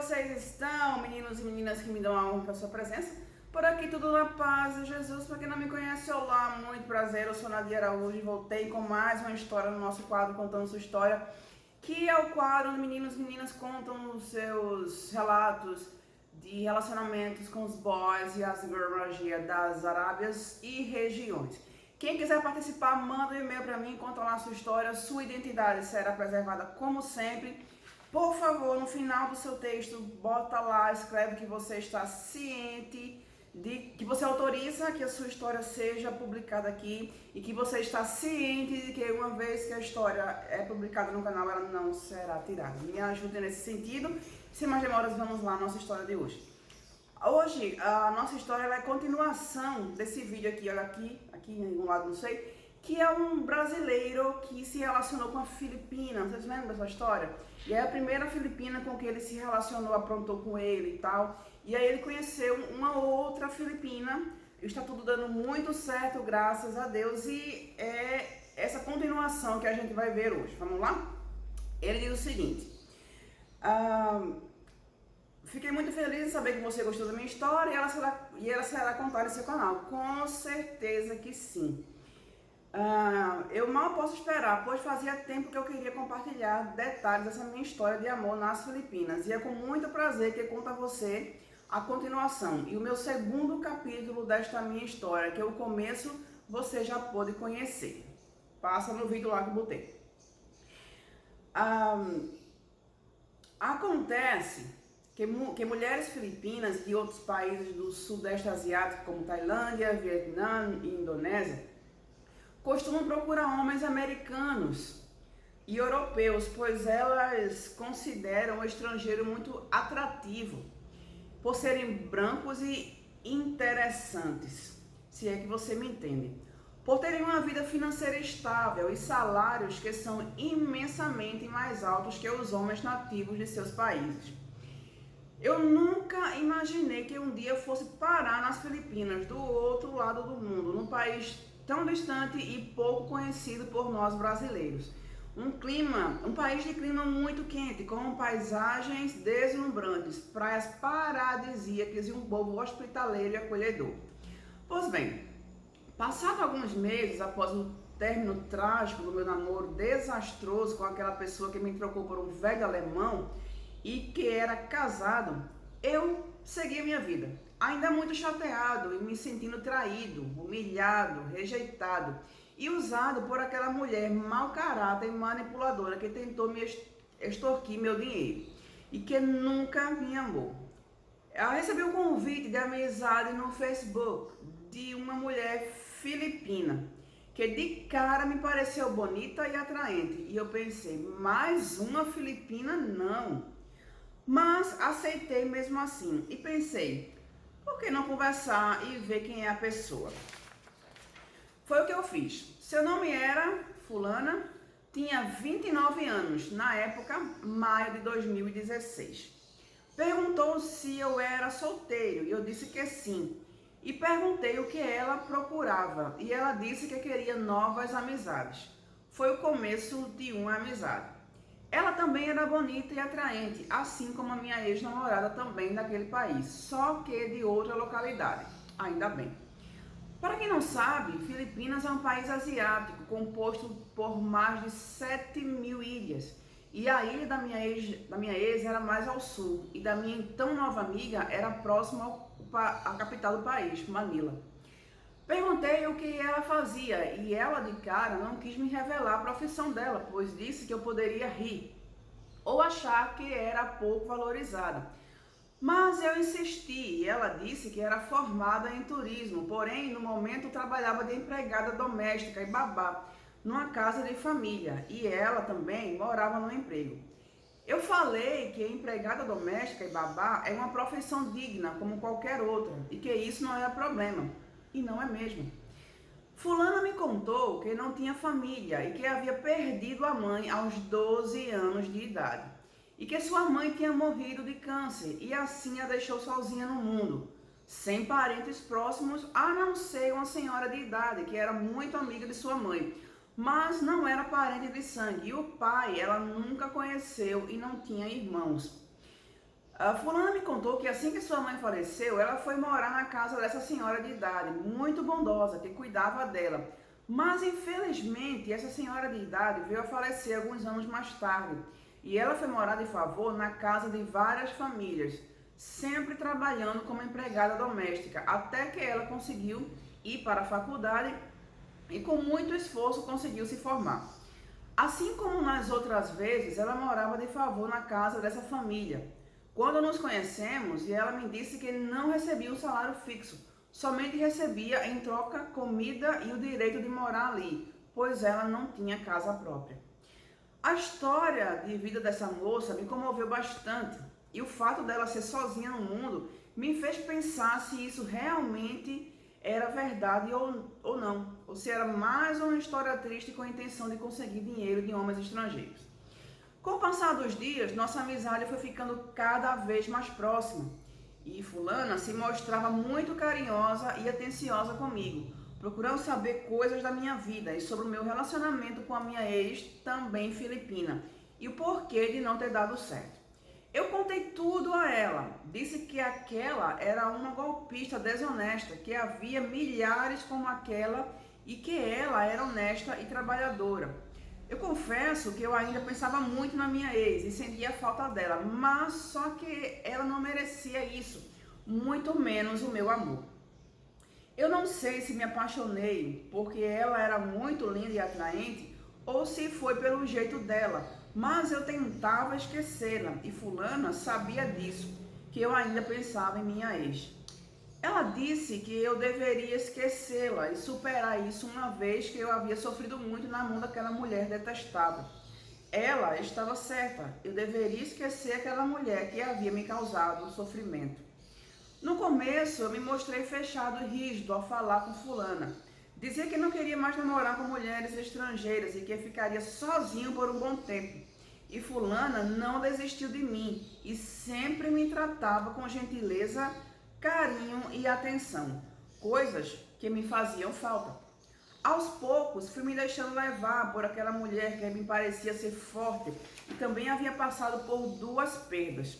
vocês estão, meninos e meninas que me dão a honra pela sua presença? Por aqui tudo na paz de Jesus. Para quem não me conhece, olá, muito prazer, eu sou Nadia Araújo e voltei com mais uma história no nosso quadro Contando Sua História, que é o quadro onde meninos e meninas contam os seus relatos de relacionamentos com os boys e as girls das Arábias e regiões. Quem quiser participar, manda um e-mail para mim, conta lá a sua história, sua identidade será preservada como sempre. Por favor, no final do seu texto, bota lá, escreve que você está ciente de que você autoriza que a sua história seja publicada aqui e que você está ciente de que uma vez que a história é publicada no canal, ela não será tirada. Me ajude nesse sentido. Sem mais demoras, vamos lá à nossa história de hoje. Hoje, a nossa história é a continuação desse vídeo aqui, olha aqui em algum lado, não sei, que é um brasileiro que se relacionou com a Filipina. Vocês lembram dessa história? E é a primeira filipina com que ele se relacionou, aprontou com ele e tal. E aí ele conheceu uma outra filipina. Está tudo dando muito certo, graças a Deus. E é essa continuação que a gente vai ver hoje. Vamos lá? Ele diz o seguinte: fiquei muito feliz em saber que você gostou da minha história e ela será contada no seu canal. Com certeza que sim. Eu mal posso esperar, pois fazia tempo que eu queria compartilhar detalhes dessa minha história de amor nas Filipinas. E é com muito prazer que eu conto a você a continuação e o meu segundo capítulo desta minha história, que o começo você já pôde conhecer. Passa no vídeo lá que eu botei. Acontece que mulheres filipinas de outros países do sudeste asiático, como Tailândia, Vietnã e Indonésia, costumam procurar homens americanos e europeus, pois elas consideram o estrangeiro muito atrativo, por serem brancos e interessantes, se é que você me entende, por terem uma vida financeira estável e salários que são imensamente mais altos que os homens nativos de seus países. Eu nunca imaginei que um dia fosse parar nas Filipinas, do outro lado do mundo, num país tão distante e pouco conhecido por nós brasileiros. Um país de clima muito quente, com paisagens deslumbrantes, praias paradisíacas e um povo hospitaleiro e acolhedor. Pois bem, passado alguns meses após o término trágico do meu namoro desastroso com aquela pessoa que me trocou por um velho alemão e que era casado, eu segui minha vida, ainda muito chateado e me sentindo traído, humilhado, rejeitado e usado por aquela mulher mau caráter e manipuladora que tentou me extorquir meu dinheiro e que nunca me amou. Eu recebi um convite de amizade no Facebook de uma mulher filipina que de cara me pareceu bonita e atraente e eu pensei, mais uma filipina não. Mas aceitei mesmo assim e pensei, por que não conversar e ver quem é a pessoa? Foi o que eu fiz. Seu nome era Fulana, tinha 29 anos, na época, maio de 2016. Perguntou se eu era solteiro e eu disse que sim. E perguntei o que ela procurava e ela disse que queria novas amizades. Foi o começo de uma amizade. Ela também era bonita e atraente, assim como a minha ex-namorada também daquele país, só que de outra localidade, ainda bem. Para quem não sabe, Filipinas é um país asiático composto por mais de 7.000 ilhas. E a ilha da minha ex era mais ao sul e da minha então nova amiga era próxima à capital do país, Manila. Perguntei o que ela fazia e ela de cara não quis me revelar a profissão dela, pois disse que eu poderia rir ou achar que era pouco valorizada. Mas eu insisti e ela disse que era formada em turismo, porém no momento trabalhava de empregada doméstica e babá numa casa de família e ela também morava no emprego. Eu falei que empregada doméstica e babá é uma profissão digna como qualquer outra e que isso não era problema. E não é mesmo. Fulana me contou que não tinha família e que havia perdido a mãe aos 12 anos de idade. E que sua mãe tinha morrido de câncer e assim a deixou sozinha no mundo, sem parentes próximos, a não ser uma senhora de idade que era muito amiga de sua mãe, mas não era parente de sangue. E o pai ela nunca conheceu e não tinha irmãos. A fulana me contou que assim que sua mãe faleceu, ela foi morar na casa dessa senhora de idade, muito bondosa, que cuidava dela. Mas infelizmente essa senhora de idade veio a falecer alguns anos mais tarde. E ela foi morar de favor na casa de várias famílias, sempre trabalhando como empregada doméstica, até que ela conseguiu ir para a faculdade e com muito esforço conseguiu se formar. Assim como nas outras vezes, ela morava de favor na casa dessa família. Quando nos conhecemos, e ela me disse que não recebia um salário fixo, somente recebia em troca comida e o direito de morar ali, pois ela não tinha casa própria. A história de vida dessa moça me comoveu bastante, e o fato dela ser sozinha no mundo me fez pensar se isso realmente era verdade ou não, ou se era mais uma história triste com a intenção de conseguir dinheiro de homens estrangeiros. Com o passar dos dias, nossa amizade foi ficando cada vez mais próxima, e fulana se mostrava muito carinhosa e atenciosa comigo, procurando saber coisas da minha vida e sobre o meu relacionamento com a minha ex, também filipina, e o porquê de não ter dado certo. Eu contei tudo a ela, disse que aquela era uma golpista desonesta, que havia milhares como aquela e que ela era honesta e trabalhadora. Eu confesso que eu ainda pensava muito na minha ex e sentia falta dela, mas só que ela não merecia isso, muito menos o meu amor. Eu não sei se me apaixonei porque ela era muito linda e atraente ou se foi pelo jeito dela, mas eu tentava esquecê-la e fulana sabia disso, que eu ainda pensava em minha ex. Ela disse que eu deveria esquecê-la e superar isso uma vez que eu havia sofrido muito na mão daquela mulher detestável. Ela estava certa, eu deveria esquecer aquela mulher que havia me causado sofrimento. No começo, eu me mostrei fechado e rígido ao falar com fulana. Dizia que não queria mais namorar com mulheres estrangeiras e que ficaria sozinho por um bom tempo. E fulana não desistiu de mim e sempre me tratava com gentileza, carinho e atenção, coisas que me faziam falta. Aos poucos, fui me deixando levar por aquela mulher que me parecia ser forte e também havia passado por duas perdas.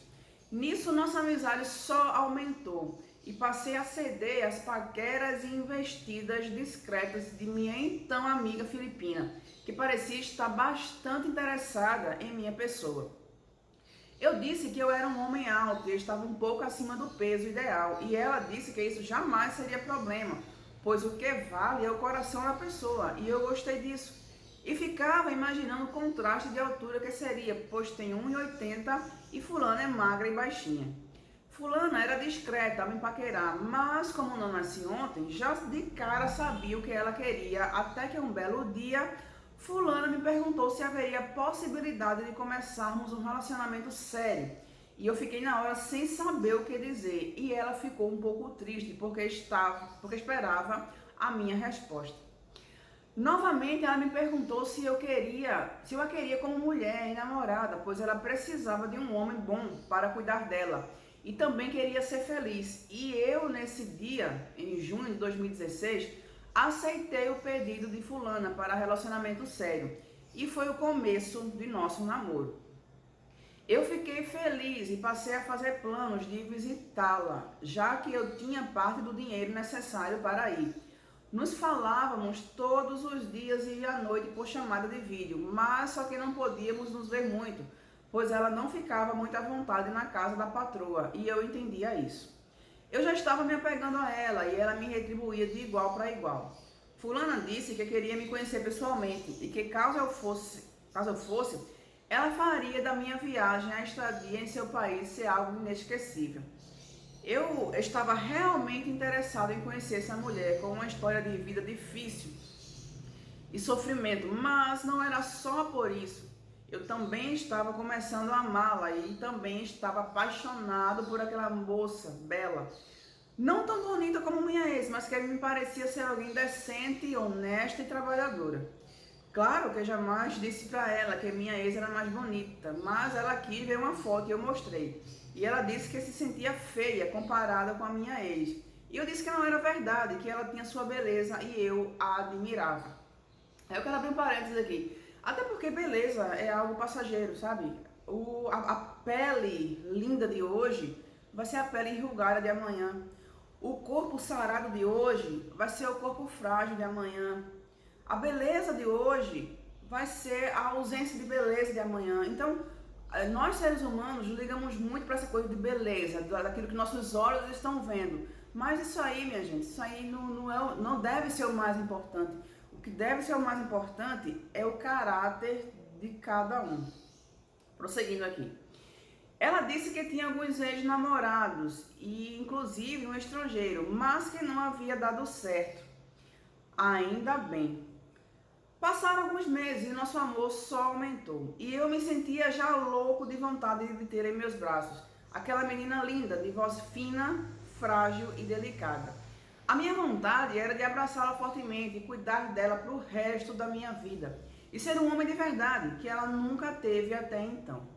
Nisso, nossa amizade só aumentou e passei a ceder às paqueras e investidas discretas de minha então amiga filipina, que parecia estar bastante interessada em minha pessoa. Eu disse que eu era um homem alto e estava um pouco acima do peso ideal, e ela disse que isso jamais seria problema, pois o que vale é o coração da pessoa, e eu gostei disso. E ficava imaginando o contraste de altura que seria, pois tem 1,80 e fulana é magra e baixinha. Fulana era discreta ao me paquerar, mas como não nasci ontem, já de cara sabia o que ela queria, até que um belo dia, fulana me perguntou se haveria possibilidade de começarmos um relacionamento sério. E eu fiquei na hora sem saber o que dizer, e ela ficou um pouco triste porque esperava a minha resposta. Novamente ela me perguntou se eu a queria como mulher e namorada, pois ela precisava de um homem bom para cuidar dela e também queria ser feliz. E eu, nesse dia, em junho de 2016, aceitei o pedido de fulana para relacionamento sério e foi o começo de nosso namoro. Eu fiquei feliz e passei a fazer planos de visitá-la, já que eu tinha parte do dinheiro necessário para ir. Nos falávamos todos os dias e à noite por chamada de vídeo, mas só que não podíamos nos ver muito, pois ela não ficava muito à vontade na casa da patroa, e eu entendia isso. Eu já estava me apegando a ela e ela me retribuía de igual para igual. Fulana disse que queria me conhecer pessoalmente e que caso eu fosse, ela faria da minha viagem à estadia em seu país ser algo inesquecível. Eu estava realmente interessado em conhecer essa mulher com uma história de vida difícil e sofrimento, mas não era só por isso. Eu também estava começando a amá-la e também estava apaixonado por aquela moça bela. Não tão bonita como minha ex, mas que me parecia ser alguém decente, honesta e trabalhadora. Claro que eu jamais disse para ela que minha ex era mais bonita, mas ela quis ver uma foto e eu mostrei. E ela disse que se sentia feia comparada com a minha ex. E eu disse que não era verdade, que ela tinha sua beleza e eu a admirava. Aí eu quero abrir um parênteses aqui. Até porque beleza é algo passageiro, sabe? a pele linda de hoje vai ser a pele enrugada de amanhã. O corpo sarado de hoje vai ser o corpo frágil de amanhã. A beleza de hoje vai ser a ausência de beleza de amanhã. Então, nós seres humanos ligamos muito para essa coisa de beleza, daquilo que nossos olhos estão vendo. Mas isso aí, minha gente, isso aí não deve ser o mais importante. O que deve ser o mais importante é o caráter de cada um. Prosseguindo aqui. Ela disse que tinha alguns ex-namorados, e inclusive um estrangeiro, mas que não havia dado certo. Ainda bem. Passaram alguns meses e nosso amor só aumentou. E eu me sentia já louco de vontade de ter em meus braços aquela menina linda, de voz fina, frágil e delicada. A minha vontade era de abraçá-la fortemente e cuidar dela para o resto da minha vida. E ser um homem de verdade, que ela nunca teve até então.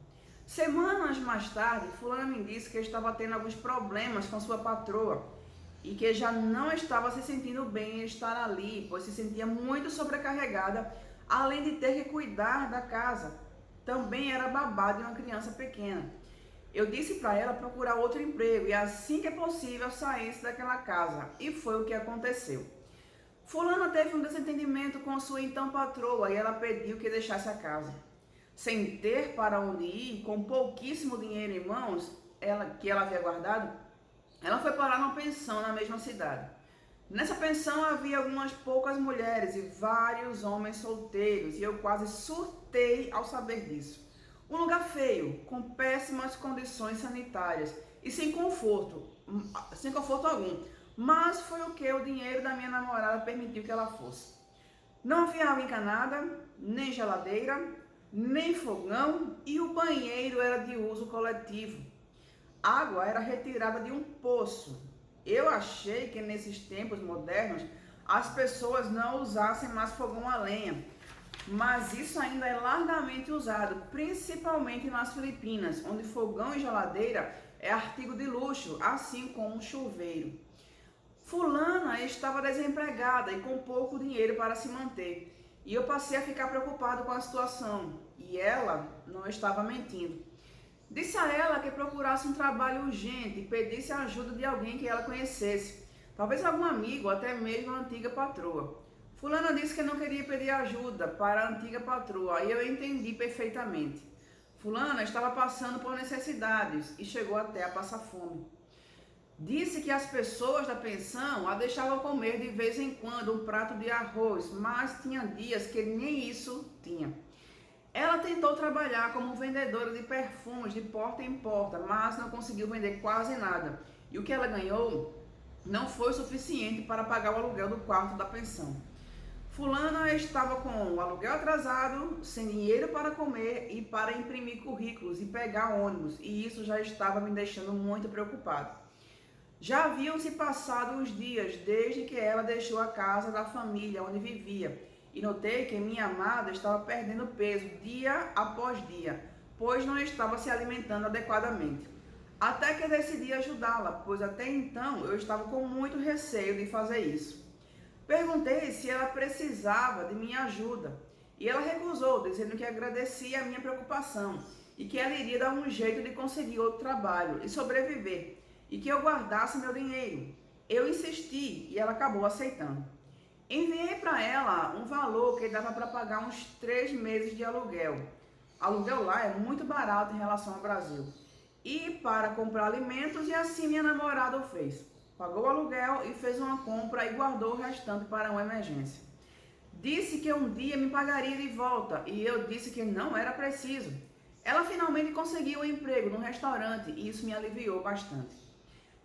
Semanas mais tarde, fulana me disse que estava tendo alguns problemas com sua patroa e que já não estava se sentindo bem em estar ali, pois se sentia muito sobrecarregada, além de ter que cuidar da casa. Também era babá de uma criança pequena. Eu disse para ela procurar outro emprego e assim que possível saísse daquela casa, e foi o que aconteceu. Fulana teve um desentendimento com sua então patroa e ela pediu que deixasse a casa. Sem ter para onde ir, com pouquíssimo dinheiro em mãos que ela havia guardado, ela foi parar numa pensão na mesma cidade. Nessa pensão havia algumas poucas mulheres e vários homens solteiros, e eu quase surtei ao saber disso. Um lugar feio, com péssimas condições sanitárias e sem conforto algum, mas foi o que o dinheiro da minha namorada permitiu que ela fosse. Não havia água encanada, nem geladeira, nem fogão, e o banheiro era de uso coletivo. Água era retirada de um poço. Eu achei que nesses tempos modernos as pessoas não usassem mais fogão a lenha, mas isso ainda é largamente usado, principalmente nas Filipinas, onde fogão e geladeira é artigo de luxo, assim como um chuveiro. Fulana estava desempregada e com pouco dinheiro para se manter. E eu passei a ficar preocupado com a situação, e ela não estava mentindo. Disse a ela que procurasse um trabalho urgente e pedisse a ajuda de alguém que ela conhecesse, talvez algum amigo ou até mesmo a antiga patroa. Fulana disse que não queria pedir ajuda para a antiga patroa, e eu entendi perfeitamente. Fulana estava passando por necessidades e chegou até a passar fome. Disse que as pessoas da pensão a deixavam comer de vez em quando um prato de arroz, mas tinha dias que nem isso tinha. Ela tentou trabalhar como vendedora de perfumes de porta em porta, mas não conseguiu vender quase nada. E o que ela ganhou não foi suficiente para pagar o aluguel do quarto da pensão. Fulana estava com o aluguel atrasado, sem dinheiro para comer e para imprimir currículos e pegar ônibus, e isso já estava me deixando muito preocupado. Já haviam se passado os dias desde que ela deixou a casa da família onde vivia, e notei que minha amada estava perdendo peso dia após dia, pois não estava se alimentando adequadamente. Até que decidi ajudá-la, pois até então eu estava com muito receio de fazer isso. Perguntei se ela precisava de minha ajuda, e ela recusou, dizendo que agradecia a minha preocupação e que ela iria dar um jeito de conseguir outro trabalho e sobreviver, e que eu guardasse meu dinheiro. Eu insisti e ela acabou aceitando. Enviei para ela um valor que dava para pagar uns 3 meses de aluguel. Aluguel lá é muito barato em relação ao Brasil. E para comprar alimentos, e assim minha namorada o fez. Pagou o aluguel e fez uma compra e guardou o restante para uma emergência. Disse que um dia me pagaria de volta e eu disse que não era preciso. Ela finalmente conseguiu um emprego num restaurante e isso me aliviou bastante.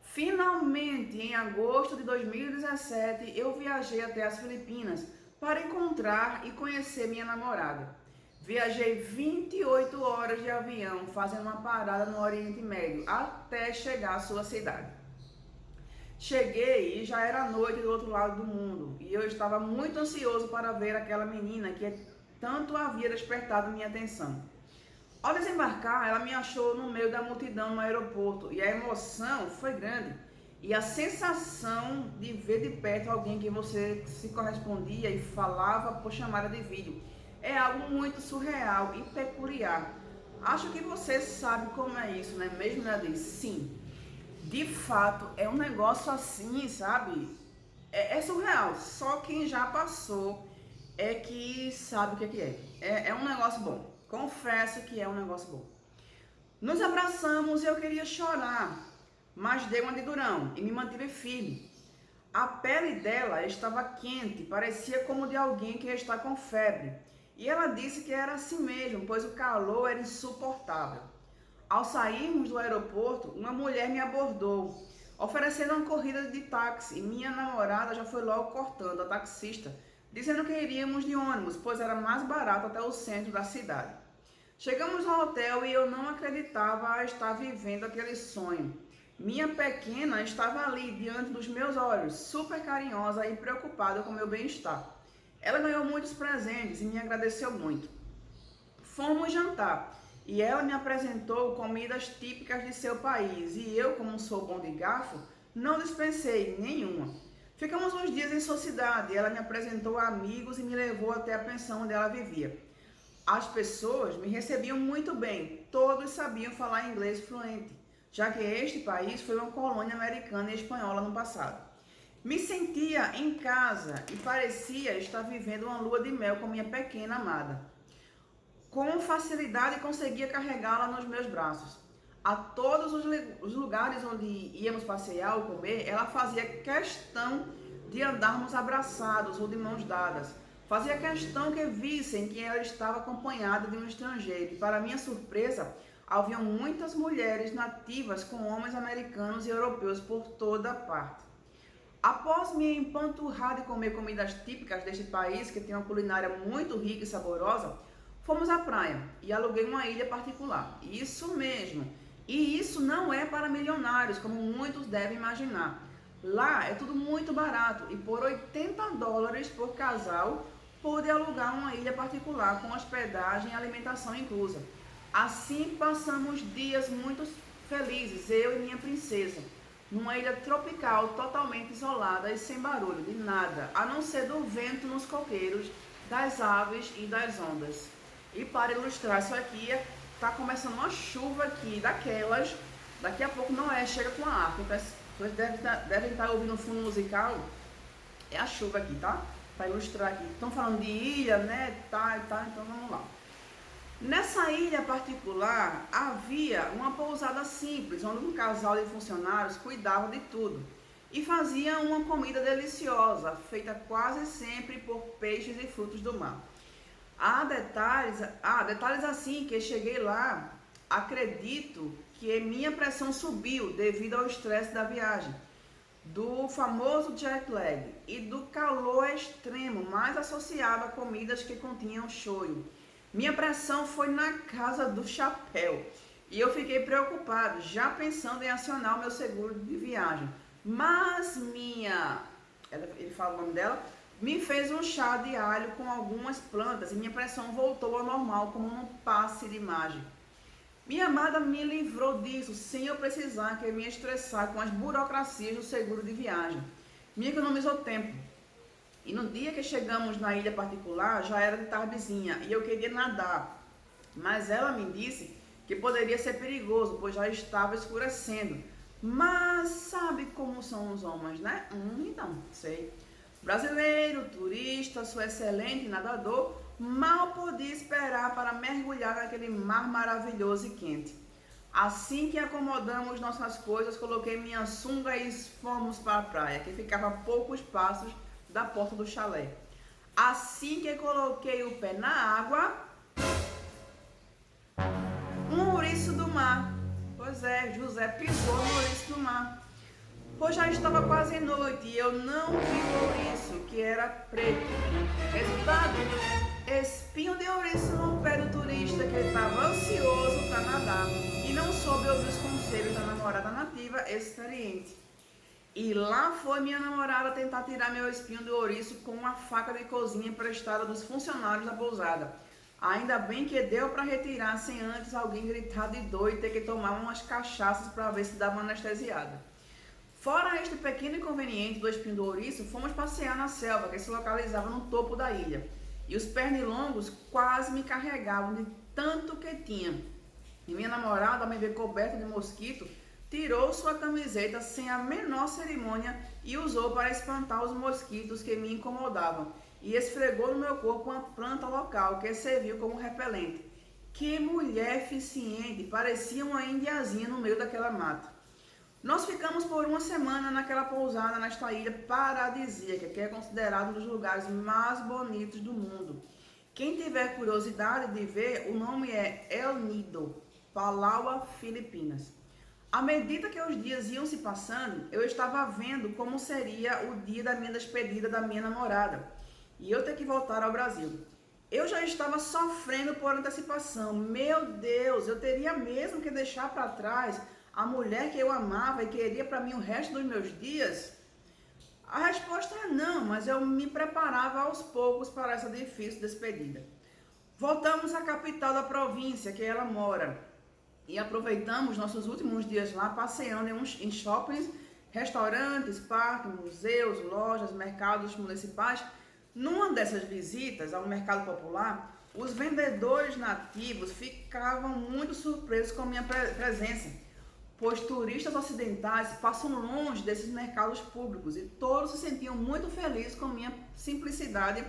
Finalmente, em agosto de 2017, eu viajei até as Filipinas para encontrar e conhecer minha namorada. Viajei 28 horas de avião, fazendo uma parada no Oriente Médio, até chegar à sua cidade. Cheguei e já era noite do outro lado do mundo, e eu estava muito ansioso para ver aquela menina que tanto havia despertado minha atenção. Ao desembarcar, ela me achou no meio da multidão no aeroporto e a emoção foi grande. E a sensação de ver de perto alguém que você se correspondia e falava por chamada de vídeo é algo muito surreal e peculiar. Acho que você sabe como é isso, né? Mesmo ela diz, sim, de fato é um negócio assim, sabe? É surreal. Só quem já passou é que sabe o que é. É um negócio bom. Confesso que é um negócio bom. Nos abraçamos e eu queria chorar, mas dei uma de durão e me mantive firme. A pele dela estava quente, parecia como de alguém que está com febre. E ela disse que era assim mesmo, pois o calor era insuportável. Ao sairmos do aeroporto, uma mulher me abordou, oferecendo uma corrida de táxi, e minha namorada já foi logo cortando a taxista, dizendo que iríamos de ônibus, pois era mais barato até o centro da cidade. Chegamos ao hotel e eu não acreditava estar vivendo aquele sonho. Minha pequena estava ali diante dos meus olhos, super carinhosa e preocupada com meu bem-estar. Ela ganhou muitos presentes e me agradeceu muito. Fomos jantar e ela me apresentou comidas típicas de seu país e eu, como sou bom de garfo, não dispensei nenhuma. Ficamos uns dias em sua cidade e ela me apresentou amigos e me levou até a pensão onde ela vivia. As pessoas me recebiam muito bem, todos sabiam falar inglês fluente, já que este país foi uma colônia americana e espanhola no passado. Me sentia em casa e parecia estar vivendo uma lua de mel com minha pequena amada. Com facilidade conseguia carregá-la nos meus braços. A todos os lugares onde íamos passear ou comer, ela fazia questão de andarmos abraçados ou de mãos dadas. Fazia questão que vissem que ela estava acompanhada de um estrangeiro. E, para minha surpresa, haviam muitas mulheres nativas com homens americanos e europeus por toda parte. Após me empanturrar de comer comidas típicas deste país, que tem uma culinária muito rica e saborosa, fomos à praia e aluguei uma ilha particular. Isso mesmo. E isso não é para milionários, como muitos devem imaginar. Lá é tudo muito barato e por $80 por casal pude alugar uma ilha particular com hospedagem e alimentação inclusa. Assim passamos dias muito felizes, eu e minha princesa, numa ilha tropical totalmente isolada e sem barulho de nada, a não ser do vento nos coqueiros, das aves e das ondas. E para ilustrar isso aqui, tá começando uma chuva aqui, daquelas, daqui a pouco Noé chega com a arca, então as pessoas devem estar ouvindo um fundo musical, é a chuva aqui, tá? Para ilustrar aqui. Estão falando de ilha, né? Tá, então vamos lá. Nessa ilha particular, havia uma pousada simples, onde um casal de funcionários cuidava de tudo e fazia uma comida deliciosa, feita quase sempre por peixes e frutos do mar. Há detalhes assim que cheguei lá, acredito que minha pressão subiu devido ao estresse da viagem, do famoso jet lag e do calor extremo, mais associado a comidas que continham shoyu. Minha pressão foi na casa do chapéu e eu fiquei preocupado, já pensando em acionar o meu seguro de viagem. Mas ele fala o nome dela, me fez um chá de alho com algumas plantas e minha pressão voltou ao normal como um passe de mágica. Minha amada me livrou disso sem eu precisar que eu me estressar com as burocracias do seguro de viagem. Me economizou tempo. E no dia que chegamos na ilha particular, já era de tardezinha e eu queria nadar. Mas ela me disse que poderia ser perigoso, pois já estava escurecendo. Mas sabe como são os homens, né? Então, sei. Brasileiro, turista, sou excelente nadador, mal podia esperar para mergulhar naquele mar maravilhoso e quente. Assim que acomodamos nossas coisas, coloquei minha sunga e fomos para a praia, que ficava a poucos passos da porta do chalé. Assim que coloquei o pé na água, um ouriço do mar. Pois é, José pisou no ouriço do mar. Pois já estava quase noite e eu não vi o ouriço, que era preto. Resultado? Espinho de ouriço no pé do turista, que ele estava ansioso para nadar e não soube ouvir os conselhos da namorada nativa experiente. E lá foi minha namorada tentar tirar meu espinho do ouriço com uma faca de cozinha emprestada dos funcionários da pousada. Ainda bem que deu para retirar sem antes alguém gritar de dor e ter que tomar umas cachaças para ver se dava uma anestesiada. Fora este pequeno inconveniente do espinho do ouriço, fomos passear na selva, que se localizava no topo da ilha. E os pernilongos quase me carregavam de tanto que tinha. E minha namorada, ao me ver coberta de mosquito, tirou sua camiseta sem a menor cerimônia e usou para espantar os mosquitos que me incomodavam. E esfregou no meu corpo uma planta local que serviu como repelente. Que mulher eficiente! Parecia uma indiazinha no meio daquela mata. Nós ficamos por uma semana naquela pousada nesta ilha paradisíaca, que é considerada um dos lugares mais bonitos do mundo. Quem tiver curiosidade de ver, o nome é El Nido, Palawan, Filipinas. À medida que os dias iam se passando, eu estava vendo como seria o dia da minha despedida da minha namorada e eu ter que voltar ao Brasil. Eu já estava sofrendo por antecipação. Meu Deus, eu teria mesmo que deixar para trás a mulher que eu amava e queria para mim o resto dos meus dias? A resposta é não, mas eu me preparava aos poucos para essa difícil despedida. Voltamos à capital da província que ela mora e aproveitamos nossos últimos dias lá passeando em shoppings, restaurantes, parques, museus, lojas, mercados municipais. Numa dessas visitas ao mercado popular, os vendedores nativos ficavam muito surpresos com a minha presença, pois turistas ocidentais passam longe desses mercados públicos e todos se sentiam muito felizes com minha simplicidade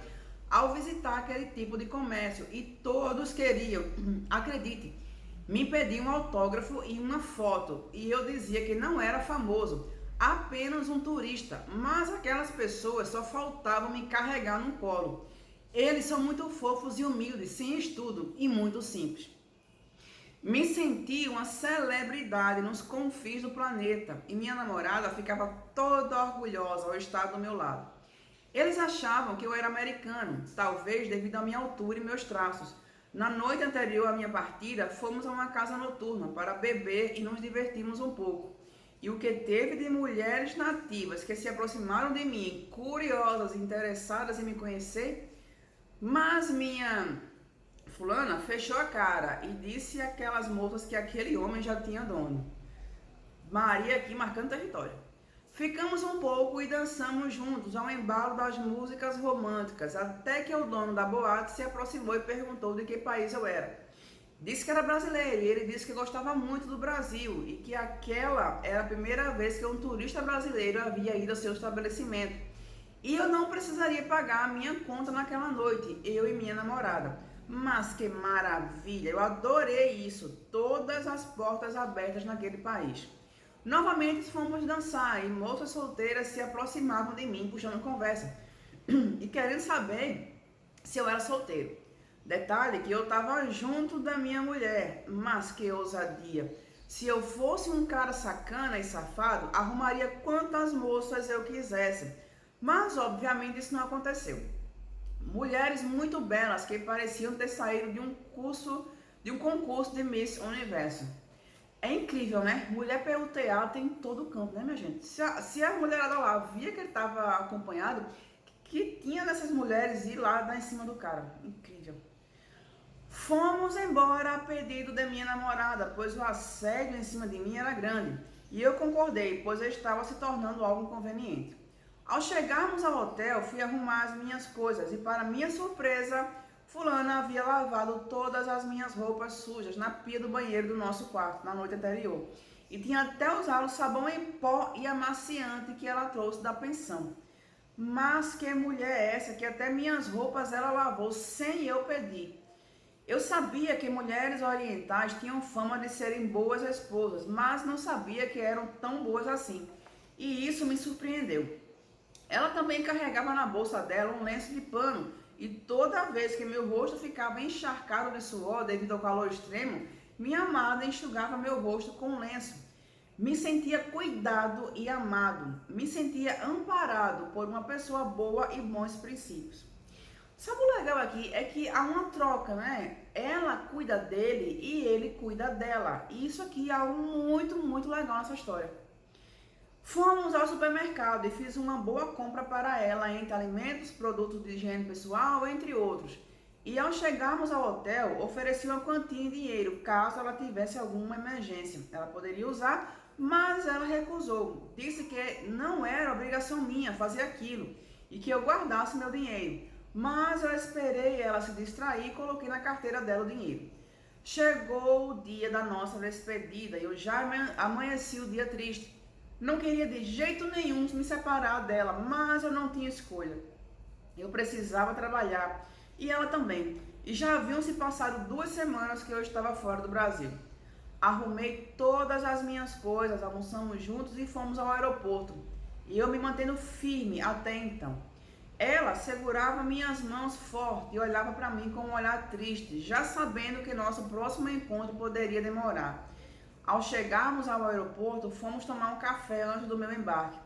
ao visitar aquele tipo de comércio e todos queriam, acredite, me pediam um autógrafo e uma foto e eu dizia que não era famoso, apenas um turista, mas aquelas pessoas só faltavam me carregar no colo. Eles são muito fofos e humildes, sem estudo e muito simples. Me senti uma celebridade nos confins do planeta e minha namorada ficava toda orgulhosa ao estar do meu lado. Eles achavam que eu era americano, talvez devido à minha altura e meus traços. Na noite anterior à minha partida, fomos a uma casa noturna para beber e nos divertimos um pouco. E o que teve de mulheres nativas que se aproximaram de mim, curiosas e interessadas em me conhecer, mas minha fulana fechou a cara e disse àquelas moças que aquele homem já tinha dono. Maria aqui marcando território. Ficamos um pouco e dançamos juntos ao embalo das músicas românticas, até que o dono da boate se aproximou e perguntou de que país eu era. Disse que era brasileiro e ele disse que gostava muito do Brasil e que aquela era a primeira vez que um turista brasileiro havia ido ao seu estabelecimento. E eu não precisaria pagar a minha conta naquela noite, eu e minha namorada. Mas que maravilha, eu adorei isso, todas as portas abertas naquele país. Novamente fomos dançar e moças solteiras se aproximavam de mim puxando conversa e querendo saber se eu era solteiro. Detalhe que eu estava junto da minha mulher, mas que ousadia. Se eu fosse um cara sacana e safado, arrumaria quantas moças eu quisesse. Mas obviamente isso não aconteceu. Mulheres muito belas que pareciam ter saído de um concurso de Miss Universo. É incrível, né? Mulher PUTA tem em todo canto, né, minha gente? Se a mulherada lá via que ele estava acompanhado, que tinha nessas mulheres ir lá dar em cima do cara. Incrível. Fomos embora a pedido da minha namorada, pois o assédio em cima de mim era grande. E eu concordei, pois eu estava se tornando algo inconveniente. Ao chegarmos ao hotel, fui arrumar as minhas coisas e, para minha surpresa, fulana havia lavado todas as minhas roupas sujas na pia do banheiro do nosso quarto na noite anterior. E tinha até usado o sabão em pó e amaciante que ela trouxe da pensão. Mas que mulher é essa que até minhas roupas ela lavou sem eu pedir? Eu sabia que mulheres orientais tinham fama de serem boas esposas, mas não sabia que eram tão boas assim. E isso me surpreendeu. Ela também carregava na bolsa dela um lenço de pano e toda vez que meu rosto ficava encharcado de suor devido ao calor extremo, minha amada enxugava meu rosto com um lenço. Me sentia cuidado e amado, me sentia amparado por uma pessoa boa e bons princípios. Sabe o legal aqui? É que há uma troca, né? Ela cuida dele e ele cuida dela. E isso aqui é algo muito, muito legal nessa história. Fomos ao supermercado e fiz uma boa compra para ela entre alimentos, produtos de higiene pessoal, entre outros. E ao chegarmos ao hotel, ofereci uma quantia em dinheiro, caso ela tivesse alguma emergência. Ela poderia usar, mas ela recusou. Disse que não era obrigação minha fazer aquilo e que eu guardasse meu dinheiro. Mas eu esperei ela se distrair e coloquei na carteira dela o dinheiro. Chegou o dia da nossa despedida e eu já amanheci o dia triste. Não queria de jeito nenhum me separar dela, mas eu não tinha escolha. Eu precisava trabalhar e ela também. E já haviam se passado 2 semanas que eu estava fora do Brasil. Arrumei todas as minhas coisas, almoçamos juntos e fomos ao aeroporto. E eu me mantendo firme até então. Ela segurava minhas mãos forte e olhava para mim com um olhar triste, já sabendo que nosso próximo encontro poderia demorar. Ao chegarmos ao aeroporto, fomos tomar um café antes do meu embarque.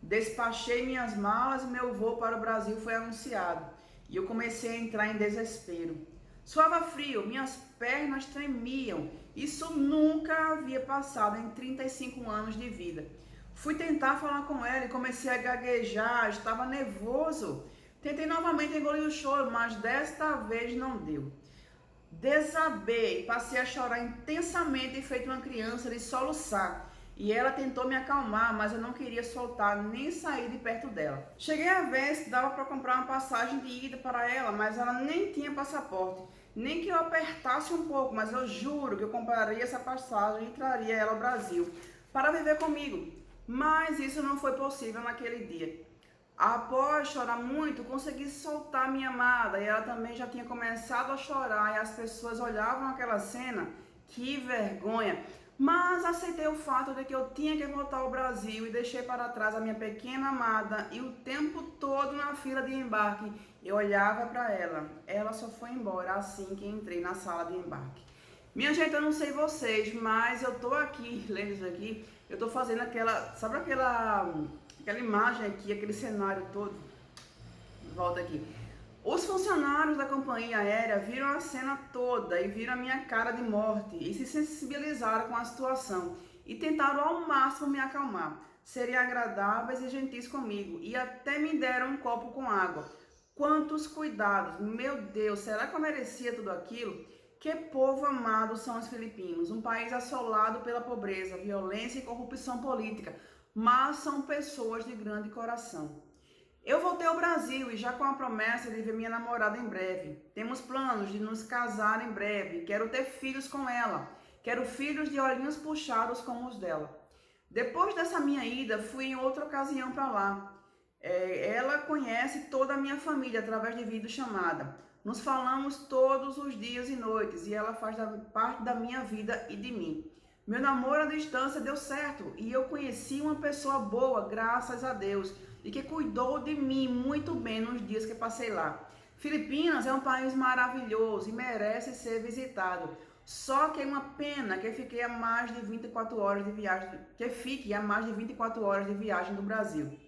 Despachei minhas malas e meu voo para o Brasil foi anunciado. E eu comecei a entrar em desespero. Suava frio, minhas pernas tremiam. Isso nunca havia passado em 35 anos de vida. Fui tentar falar com ela e comecei a gaguejar, estava nervoso. Tentei novamente engolir o choro, mas desta vez não deu. Desabei, passei a chorar intensamente, feito uma criança, de soluçar. E ela tentou me acalmar, mas eu não queria soltar nem sair de perto dela. Cheguei a ver se dava para comprar uma passagem de ida para ela, mas ela nem tinha passaporte. Nem que eu apertasse um pouco, mas eu juro que eu compraria essa passagem e traria ela ao Brasil para viver comigo. Mas isso não foi possível naquele dia. Após chorar muito, consegui soltar minha amada e ela também já tinha começado a chorar e as pessoas olhavam aquela cena. Que vergonha! Mas aceitei o fato de que eu tinha que voltar ao Brasil e deixei para trás a minha pequena amada e o tempo todo na fila de embarque eu olhava para ela. Ela só foi embora assim que entrei na sala de embarque. Minha gente, eu não sei vocês, mas eu tô aqui, lendo isso aqui, eu tô fazendo aquela, sabe aquela imagem aqui, aquele cenário todo? Volta aqui. Os funcionários da companhia aérea viram a cena toda e viram a minha cara de morte e se sensibilizaram com a situação e tentaram ao máximo me acalmar, serem agradáveis e gentis comigo e até me deram um copo com água. Quantos cuidados! Meu Deus, será que eu merecia tudo aquilo? Que povo amado são os filipinos, um país assolado pela pobreza, violência e corrupção política, mas são pessoas de grande coração. Eu voltei ao Brasil e já com a promessa de ver minha namorada em breve. Temos planos de nos casar em breve, quero ter filhos com ela, quero filhos de olhinhos puxados como os dela. Depois dessa minha ida, fui em outra ocasião para lá. Ela conhece toda a minha família através de videochamada. Nos falamos todos os dias e noites e ela faz parte da minha vida e de mim. Meu namoro à distância deu certo e eu conheci uma pessoa boa, graças a Deus, e que cuidou de mim muito bem nos dias que passei lá. Filipinas é um país maravilhoso e merece ser visitado. Só que é uma pena que fique a mais de 24 horas de viagem do Brasil.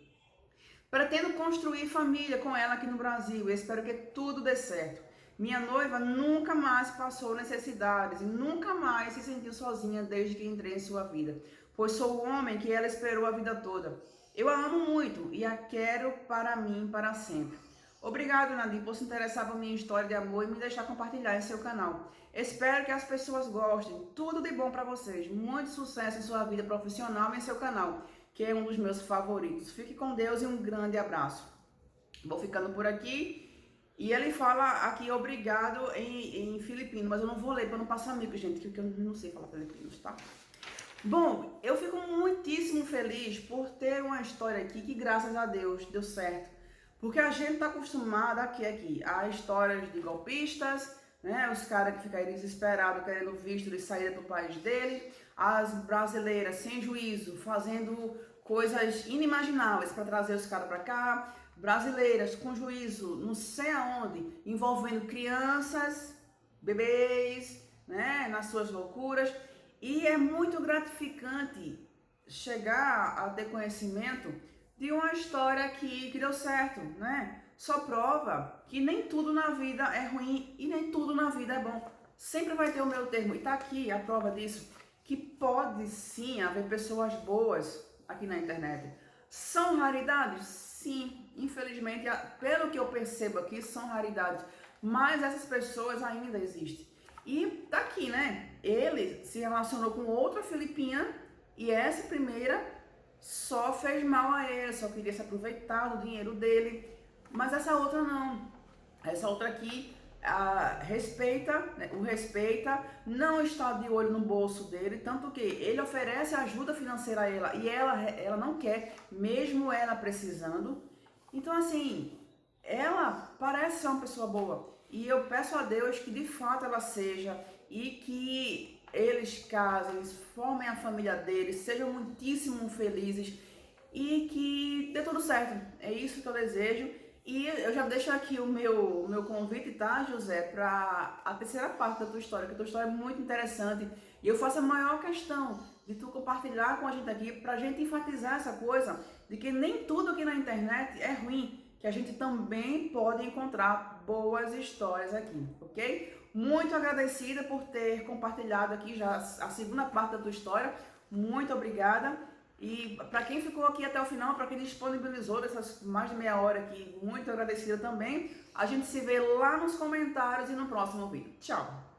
Pretendo construir família com ela aqui no Brasil e espero que tudo dê certo. Minha noiva nunca mais passou necessidades e nunca mais se sentiu sozinha desde que entrei em sua vida, pois sou o homem que ela esperou a vida toda. Eu a amo muito e a quero para mim para sempre. Obrigado, Nadir, por se interessar por minha história de amor e me deixar compartilhar em seu canal. Espero que as pessoas gostem. Tudo de bom para vocês. Muito sucesso em sua vida profissional e em seu canal, que é um dos meus favoritos. Fique com Deus e um grande abraço. Vou ficando por aqui. E ele fala aqui obrigado em filipino, mas eu não vou ler para não passar amigo, gente, porque eu não sei falar filipinos, tá? Bom, eu fico muitíssimo feliz por ter uma história aqui que, graças a Deus, deu certo. Porque a gente tá acostumado aqui a histórias de golpistas, né? Os caras que ficam desesperados querendo visto de saída do país dele, as brasileiras sem juízo fazendo coisas inimagináveis para trazer os caras para cá, brasileiras com juízo não sei aonde, envolvendo crianças, bebês, né? Nas suas loucuras. E é muito gratificante chegar a ter conhecimento de uma história que deu certo, né? Só prova que nem tudo na vida é ruim e nem tudo na vida é bom. Sempre vai ter o meu termo. E tá aqui a prova disso, que pode sim haver pessoas boas aqui na internet. São raridades? Sim. Infelizmente, pelo que eu percebo aqui, são raridades. Mas essas pessoas ainda existem. E tá aqui, né? Ele se relacionou com outra filipina e essa primeira só fez mal a ele, só queria se aproveitar do dinheiro dele. Mas essa outra não. Essa outra aqui respeita, né, o respeita, não está de olho no bolso dele, tanto que ele oferece ajuda financeira a ela e ela não quer, mesmo ela precisando. Então, assim, ela parece ser uma pessoa boa e eu peço a Deus que de fato ela seja e que eles casem, formem a família deles, sejam muitíssimo felizes e que dê tudo certo. É isso que eu desejo. E eu já deixo aqui o meu convite, tá, José, para a terceira parte da tua história, que a tua história é muito interessante. E eu faço a maior questão de tu compartilhar com a gente aqui, para a gente enfatizar essa coisa de que nem tudo aqui na internet é ruim, que a gente também pode encontrar boas histórias aqui, ok? Muito agradecida por ter compartilhado aqui já a segunda parte da tua história. Muito obrigada. E para quem ficou aqui até o final, para quem disponibilizou dessas mais de meia hora aqui, muito agradecida também. A gente se vê lá nos comentários e no próximo vídeo. Tchau!